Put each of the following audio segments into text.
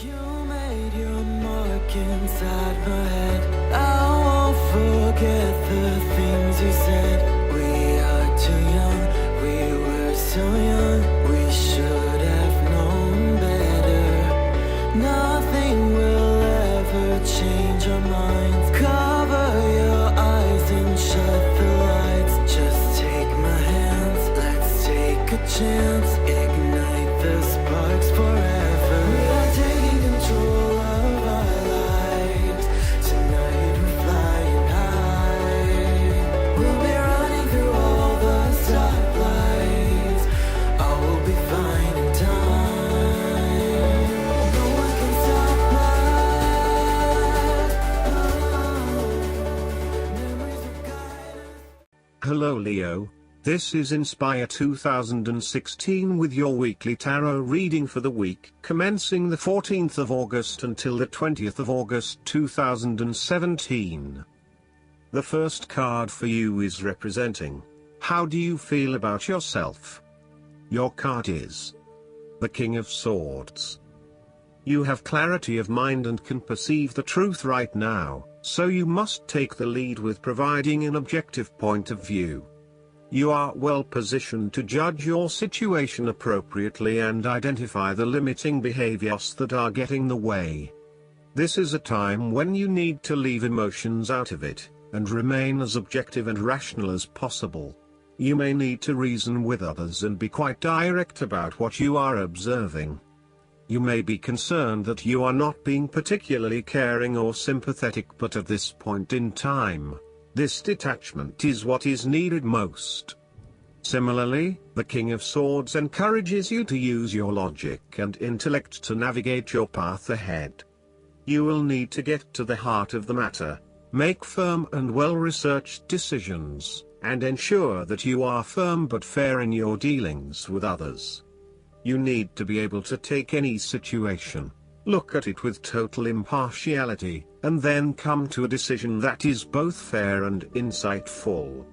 You made your mark inside my head. I won't forget the things you said. We are too young, we were so young. We should have known better. Nothing will ever change our minds. Cover your eyes and shut the lights. Just take my hands, let's take a chance. Ignite the sparks forever. We are taking control of our lives. Tonight we're flying high. We'll be running through all the stoplights. All will be fine in time. No one can stop us. Memories will guide us. Hello Leo, this is Inspire 2016 with your weekly tarot reading for the week commencing the 14th of August until the 20th of August 2017. The first card for you is representing, how do you feel about yourself? Your card is the King of Swords. You have clarity of mind and can perceive the truth right now, so you must take the lead with providing an objective point of view. You are well positioned to judge your situation appropriately and identify the limiting behaviors that are getting in the way. This is a time when you need to leave emotions out of it, and remain as objective and rational as possible. You may need to reason with others and be quite direct about what you are observing. You may be concerned that you are not being particularly caring or sympathetic, but at this point in time, this detachment is what is needed most. Similarly, the King of Swords encourages you to use your logic and intellect to navigate your path ahead. You will need to get to the heart of the matter, make firm and well-researched decisions, and ensure that you are firm but fair in your dealings with others. You need to be able to take any situation, look at it with total impartiality, and then come to a decision that is both fair and insightful.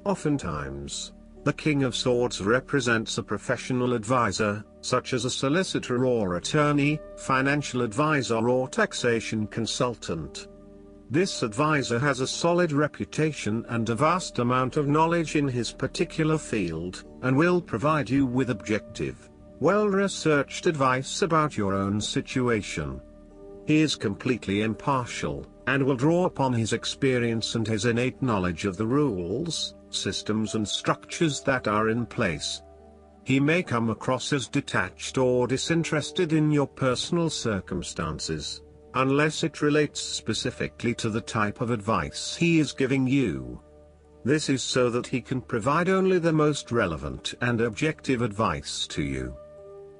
Oftentimes, the King of Swords represents a professional advisor, such as a solicitor or attorney, financial advisor or taxation consultant. This advisor has a solid reputation and a vast amount of knowledge in his particular field, and will provide you with objective, well-researched advice about your own situation. He is completely impartial, and will draw upon his experience and his innate knowledge of the rules, systems and structures that are in place. He may come across as detached or disinterested in your personal circumstances, unless it relates specifically to the type of advice he is giving you. This is so that he can provide only the most relevant and objective advice to you.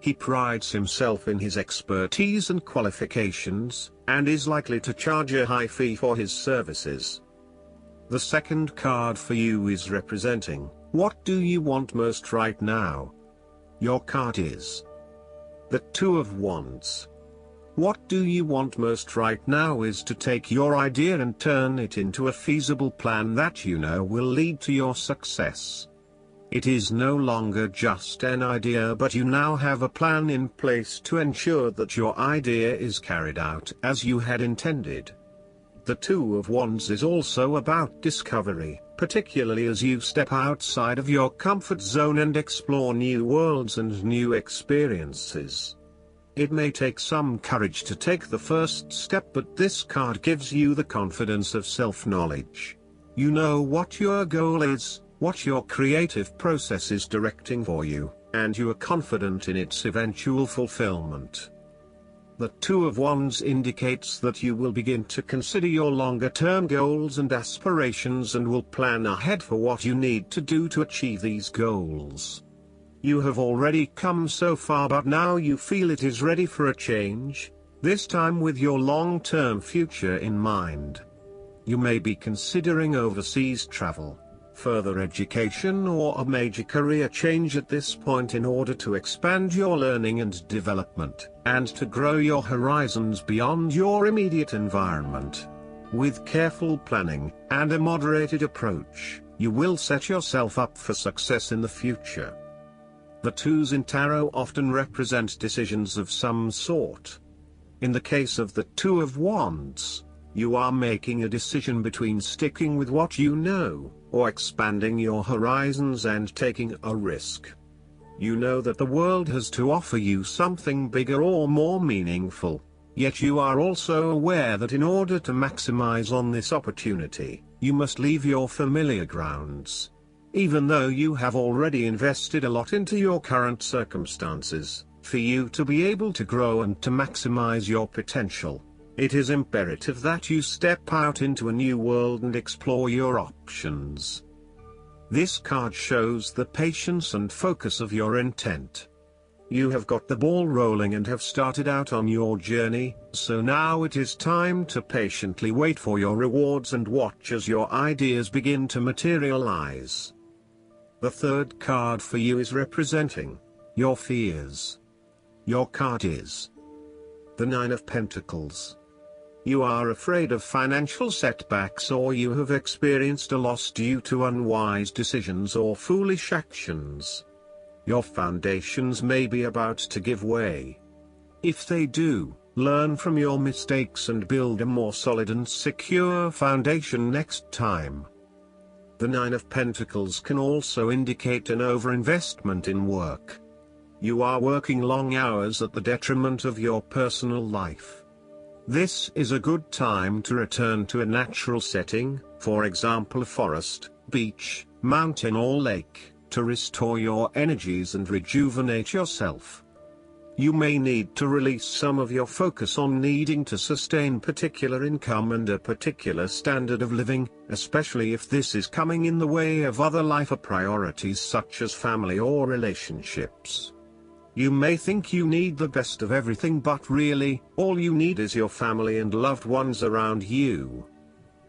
He prides himself in his expertise and qualifications, and is likely to charge a high fee for his services. The second card for you is representing, what do you want most right now? Your card is the Two of Wands. What do you want most right now is to take your idea and turn it into a feasible plan that you know will lead to your success. It is no longer just an idea, but you now have a plan in place to ensure that your idea is carried out as you had intended. The Two of Wands is also about discovery, particularly as you step outside of your comfort zone and explore new worlds and new experiences. It may take some courage to take the first step, but this card gives you the confidence of self-knowledge. You know what your goal is, what your creative process is directing for you, and you are confident in its eventual fulfillment. The Two of Wands indicates that you will begin to consider your longer-term goals and aspirations and will plan ahead for what you need to do to achieve these goals. You have already come so far, but now you feel it is ready for a change, this time with your long-term future in mind. You may be considering overseas travel, further education or a major career change at this point in order to expand your learning and development, and to grow your horizons beyond your immediate environment. With careful planning, and a moderated approach, you will set yourself up for success in the future. The twos in tarot often represent decisions of some sort. In the case of the Two of Wands, you are making a decision between sticking with what you know, or expanding your horizons and taking a risk. You know that the world has to offer you something bigger or more meaningful, yet you are also aware that in order to maximize on this opportunity, you must leave your familiar grounds. Even though you have already invested a lot into your current circumstances, for you to be able to grow and to maximize your potential, it is imperative that you step out into a new world and explore your options. This card shows the patience and focus of your intent. You have got the ball rolling and have started out on your journey, so now it is time to patiently wait for your rewards and watch as your ideas begin to materialize. The third card for you is representing your fears. Your card is the Nine of Pentacles. You are afraid of financial setbacks, or you have experienced a loss due to unwise decisions or foolish actions. Your foundations may be about to give way. If they do, learn from your mistakes and build a more solid and secure foundation next time. The Nine of Pentacles can also indicate an overinvestment in work. You are working long hours at the detriment of your personal life. This is a good time to return to a natural setting, for example a forest, beach, mountain or lake, to restore your energies and rejuvenate yourself. You may need to release some of your focus on needing to sustain particular income and a particular standard of living, especially if this is coming in the way of other life priorities such as family or relationships. You may think you need the best of everything, but really, all you need is your family and loved ones around you.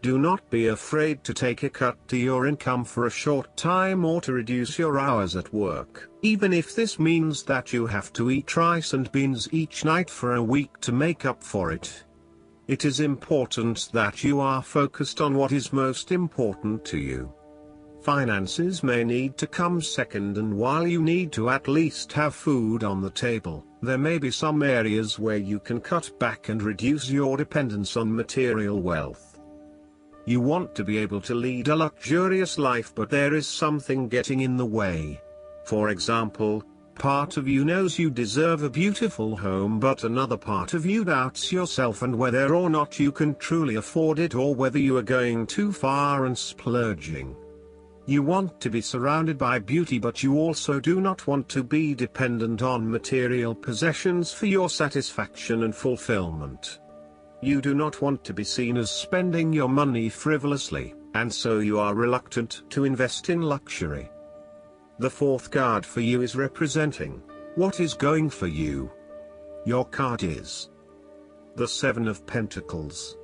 Do not be afraid to take a cut to your income for a short time or to reduce your hours at work, even if this means that you have to eat rice and beans each night for a week to make up for it. It is important that you are focused on what is most important to you. Finances may need to come second, and while you need to at least have food on the table, there may be some areas where you can cut back and reduce your dependence on material wealth. You want to be able to lead a luxurious life, but there is something getting in the way. For example, part of you knows you deserve a beautiful home, but another part of you doubts yourself and whether or not you can truly afford it, or whether you are going too far and splurging. You want to be surrounded by beauty, but you also do not want to be dependent on material possessions for your satisfaction and fulfillment. You do not want to be seen as spending your money frivolously, and so you are reluctant to invest in luxury. The fourth card for you is representing what is going for you. Your card is the Seven of Pentacles.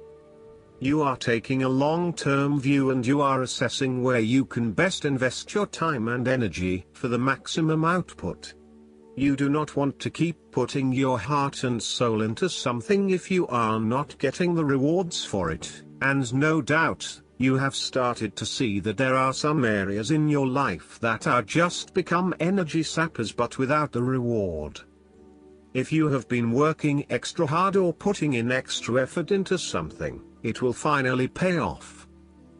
You are taking a long-term view and you are assessing where you can best invest your time and energy for the maximum output. You do not want to keep putting your heart and soul into something if you are not getting the rewards for it, and no doubt, you have started to see that there are some areas in your life that are just become energy sappers but without the reward. If you have been working extra hard or putting in extra effort into something, it will finally pay off.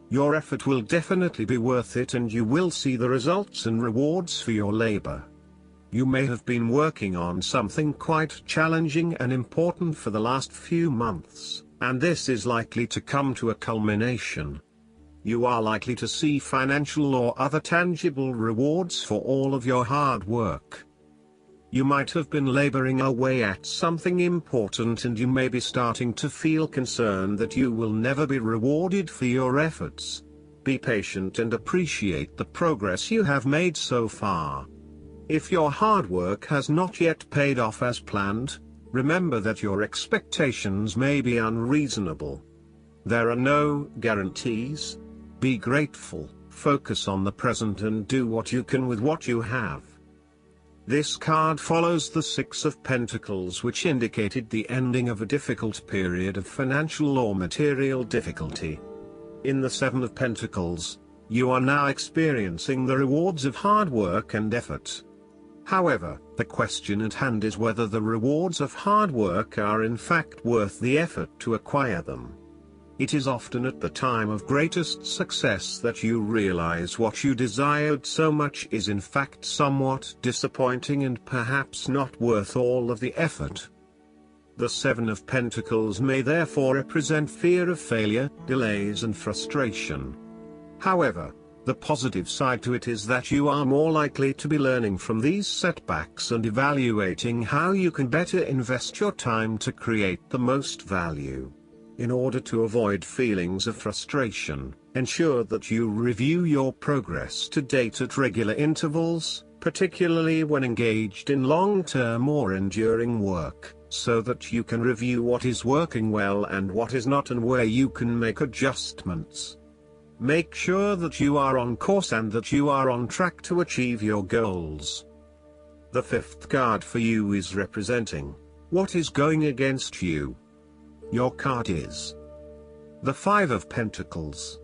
Your effort will definitely be worth it, and you will see the results and rewards for your labor. You may have been working on something quite challenging and important for the last few months, and this is likely to come to a culmination. You are likely to see financial or other tangible rewards for all of your hard work. You might have been laboring away at something important, and you may be starting to feel concerned that you will never be rewarded for your efforts. Be patient and appreciate the progress you have made so far. If your hard work has not yet paid off as planned, remember that your expectations may be unreasonable. There are no guarantees. Be grateful, focus on the present and do what you can with what you have. This card follows the Six of Pentacles, which indicated the ending of a difficult period of financial or material difficulty. In the Seven of Pentacles, you are now experiencing the rewards of hard work and effort. However, the question at hand is whether the rewards of hard work are in fact worth the effort to acquire them. It is often at the time of greatest success that you realize what you desired so much is in fact somewhat disappointing and perhaps not worth all of the effort. The Seven of Pentacles may therefore represent fear of failure, delays and frustration. However, the positive side to it is that you are more likely to be learning from these setbacks and evaluating how you can better invest your time to create the most value. In order to avoid feelings of frustration, ensure that you review your progress to date at regular intervals, particularly when engaged in long-term or enduring work, so that you can review what is working well and what is not and where you can make adjustments. Make sure that you are on course and that you are on track to achieve your goals. The fifth card for you is representing what is going against you. Your card is the Five of Pentacles.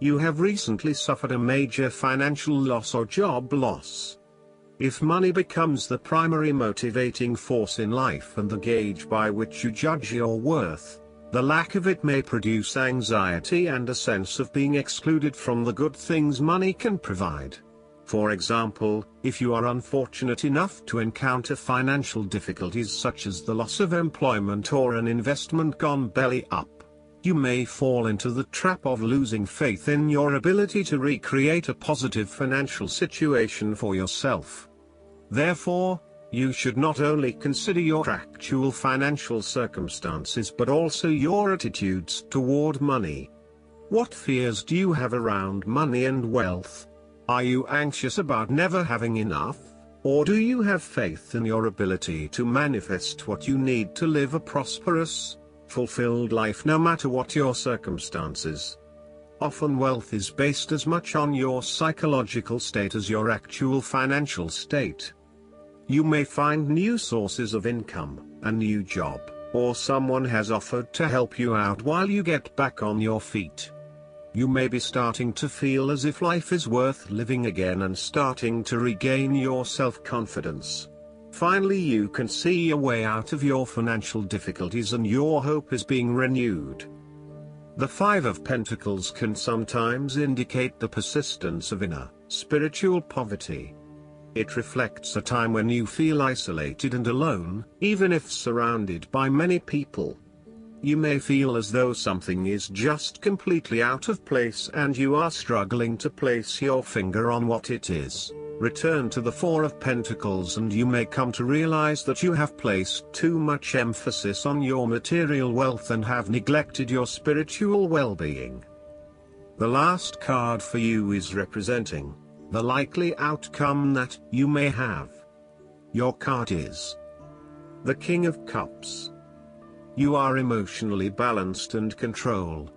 You have recently suffered a major financial loss or job loss. If money becomes the primary motivating force in life and the gauge by which you judge your worth, the lack of it may produce anxiety and a sense of being excluded from the good things money can provide. For example, if you are unfortunate enough to encounter financial difficulties such as the loss of employment or an investment gone belly up, you may fall into the trap of losing faith in your ability to recreate a positive financial situation for yourself. Therefore, you should not only consider your actual financial circumstances but also your attitudes toward money. What fears do you have around money and wealth? Are you anxious about never having enough, or do you have faith in your ability to manifest what you need to live a prosperous, fulfilled life no matter what your circumstances? Often wealth is based as much on your psychological state as your actual financial state. You may find new sources of income, a new job, or someone has offered to help you out while you get back on your feet. You may be starting to feel as if life is worth living again and starting to regain your self-confidence. Finally, you can see a way out of your financial difficulties and your hope is being renewed. The Five of Pentacles can sometimes indicate the persistence of inner, spiritual poverty. It reflects a time when you feel isolated and alone, even if surrounded by many people. You may feel as though something is just completely out of place and you are struggling to place your finger on what it is. Return to the Four of Pentacles and you may come to realize that you have placed too much emphasis on your material wealth and have neglected your spiritual well-being. The last card for you is representing the likely outcome that you may have. Your card is the King of Cups. You are emotionally balanced and control.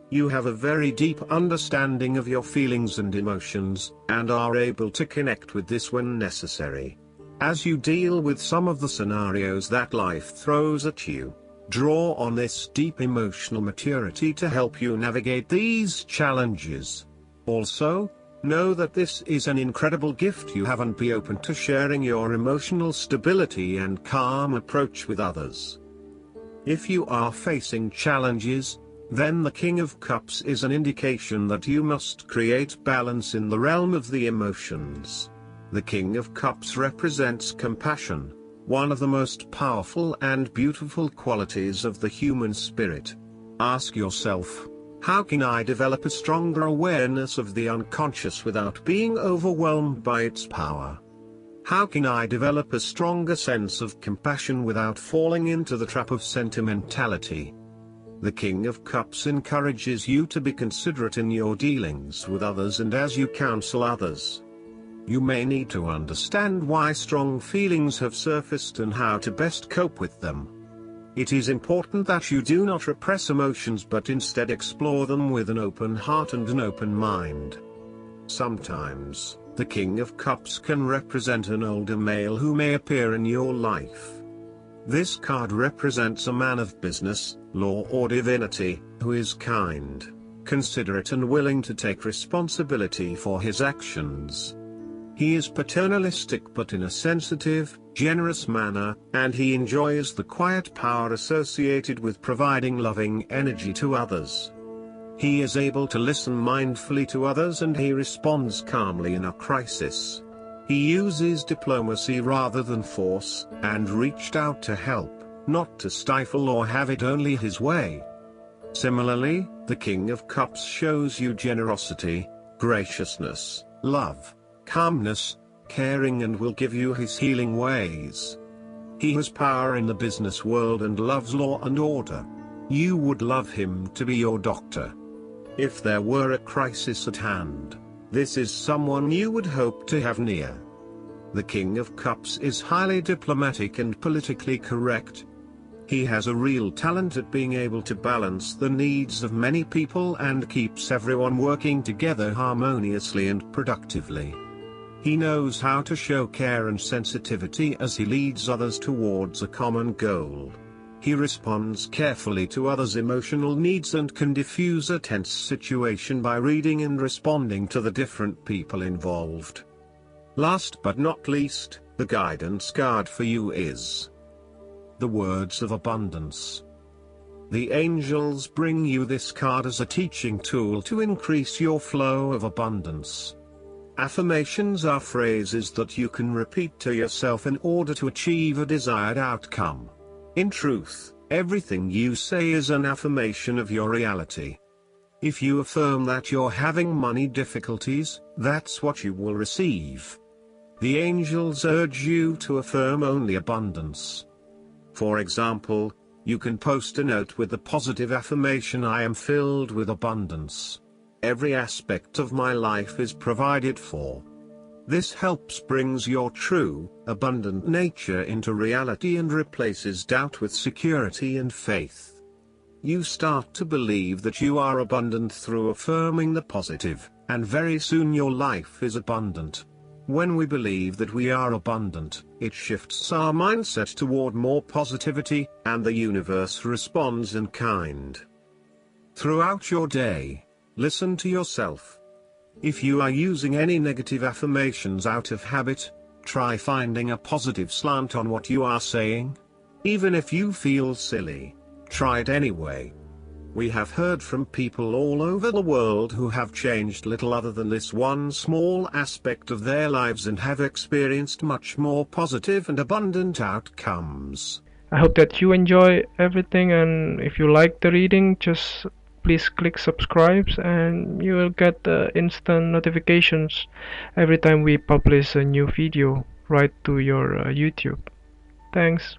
You have a very deep understanding of your feelings and emotions, and are able to connect with this when necessary. As you deal with some of the scenarios that life throws at you, draw on this deep emotional maturity to help you navigate these challenges. Also, know that this is an incredible gift you have and be open to sharing your emotional stability and calm approach with others. If you are facing challenges, then the King of Cups is an indication that you must create balance in the realm of the emotions. The King of Cups represents compassion, one of the most powerful and beautiful qualities of the human spirit. Ask yourself, how can I develop a stronger awareness of the unconscious without being overwhelmed by its power? How can I develop a stronger sense of compassion without falling into the trap of sentimentality? The King of Cups encourages you to be considerate in your dealings with others and as you counsel others. You may need to understand why strong feelings have surfaced and how to best cope with them. It is important that you do not repress emotions but instead explore them with an open heart and an open mind. Sometimes, the King of Cups can represent an older male who may appear in your life. This card represents a man of business, law or divinity, who is kind, considerate and willing to take responsibility for his actions. He is paternalistic but in a sensitive, generous manner, and he enjoys the quiet power associated with providing loving energy to others. He is able to listen mindfully to others and he responds calmly in a crisis. He uses diplomacy rather than force, and reached out to help, not to stifle or have it only his way. Similarly, the King of Cups shows you generosity, graciousness, love, calmness, caring, and will give you his healing ways. He has power in the business world and loves law and order. You would love him to be your doctor. If there were a crisis at hand, this is someone you would hope to have near. The King of Cups is highly diplomatic and politically correct. He has a real talent at being able to balance the needs of many people and keeps everyone working together harmoniously and productively. He knows how to show care and sensitivity as he leads others towards a common goal. He responds carefully to others' emotional needs and can diffuse a tense situation by reading and responding to the different people involved. Last but not least, the guidance card for you is the Words of Abundance. The angels bring you this card as a teaching tool to increase your flow of abundance. Affirmations are phrases that you can repeat to yourself in order to achieve a desired outcome. In truth, everything you say is an affirmation of your reality. If you affirm that you're having money difficulties, that's what you will receive. The angels urge you to affirm only abundance. For example, you can post a note with the positive affirmation, "I am filled with abundance. Every aspect of my life is provided for." This helps brings your true, abundant nature into reality and replaces doubt with security and faith. You start to believe that you are abundant through affirming the positive, and very soon your life is abundant. When we believe that we are abundant, it shifts our mindset toward more positivity, and the universe responds in kind. Throughout your day, listen to yourself. If you are using any negative affirmations out of habit, try finding a positive slant on what you are saying. Even if you feel silly, try it anyway. We have heard from people all over the world who have changed little other than this one small aspect of their lives and have experienced much more positive and abundant outcomes. I hope that you enjoy everything, and if you like the reading, just please click subscribe and you will get instant notifications every time we publish a new video right to your YouTube. Thanks.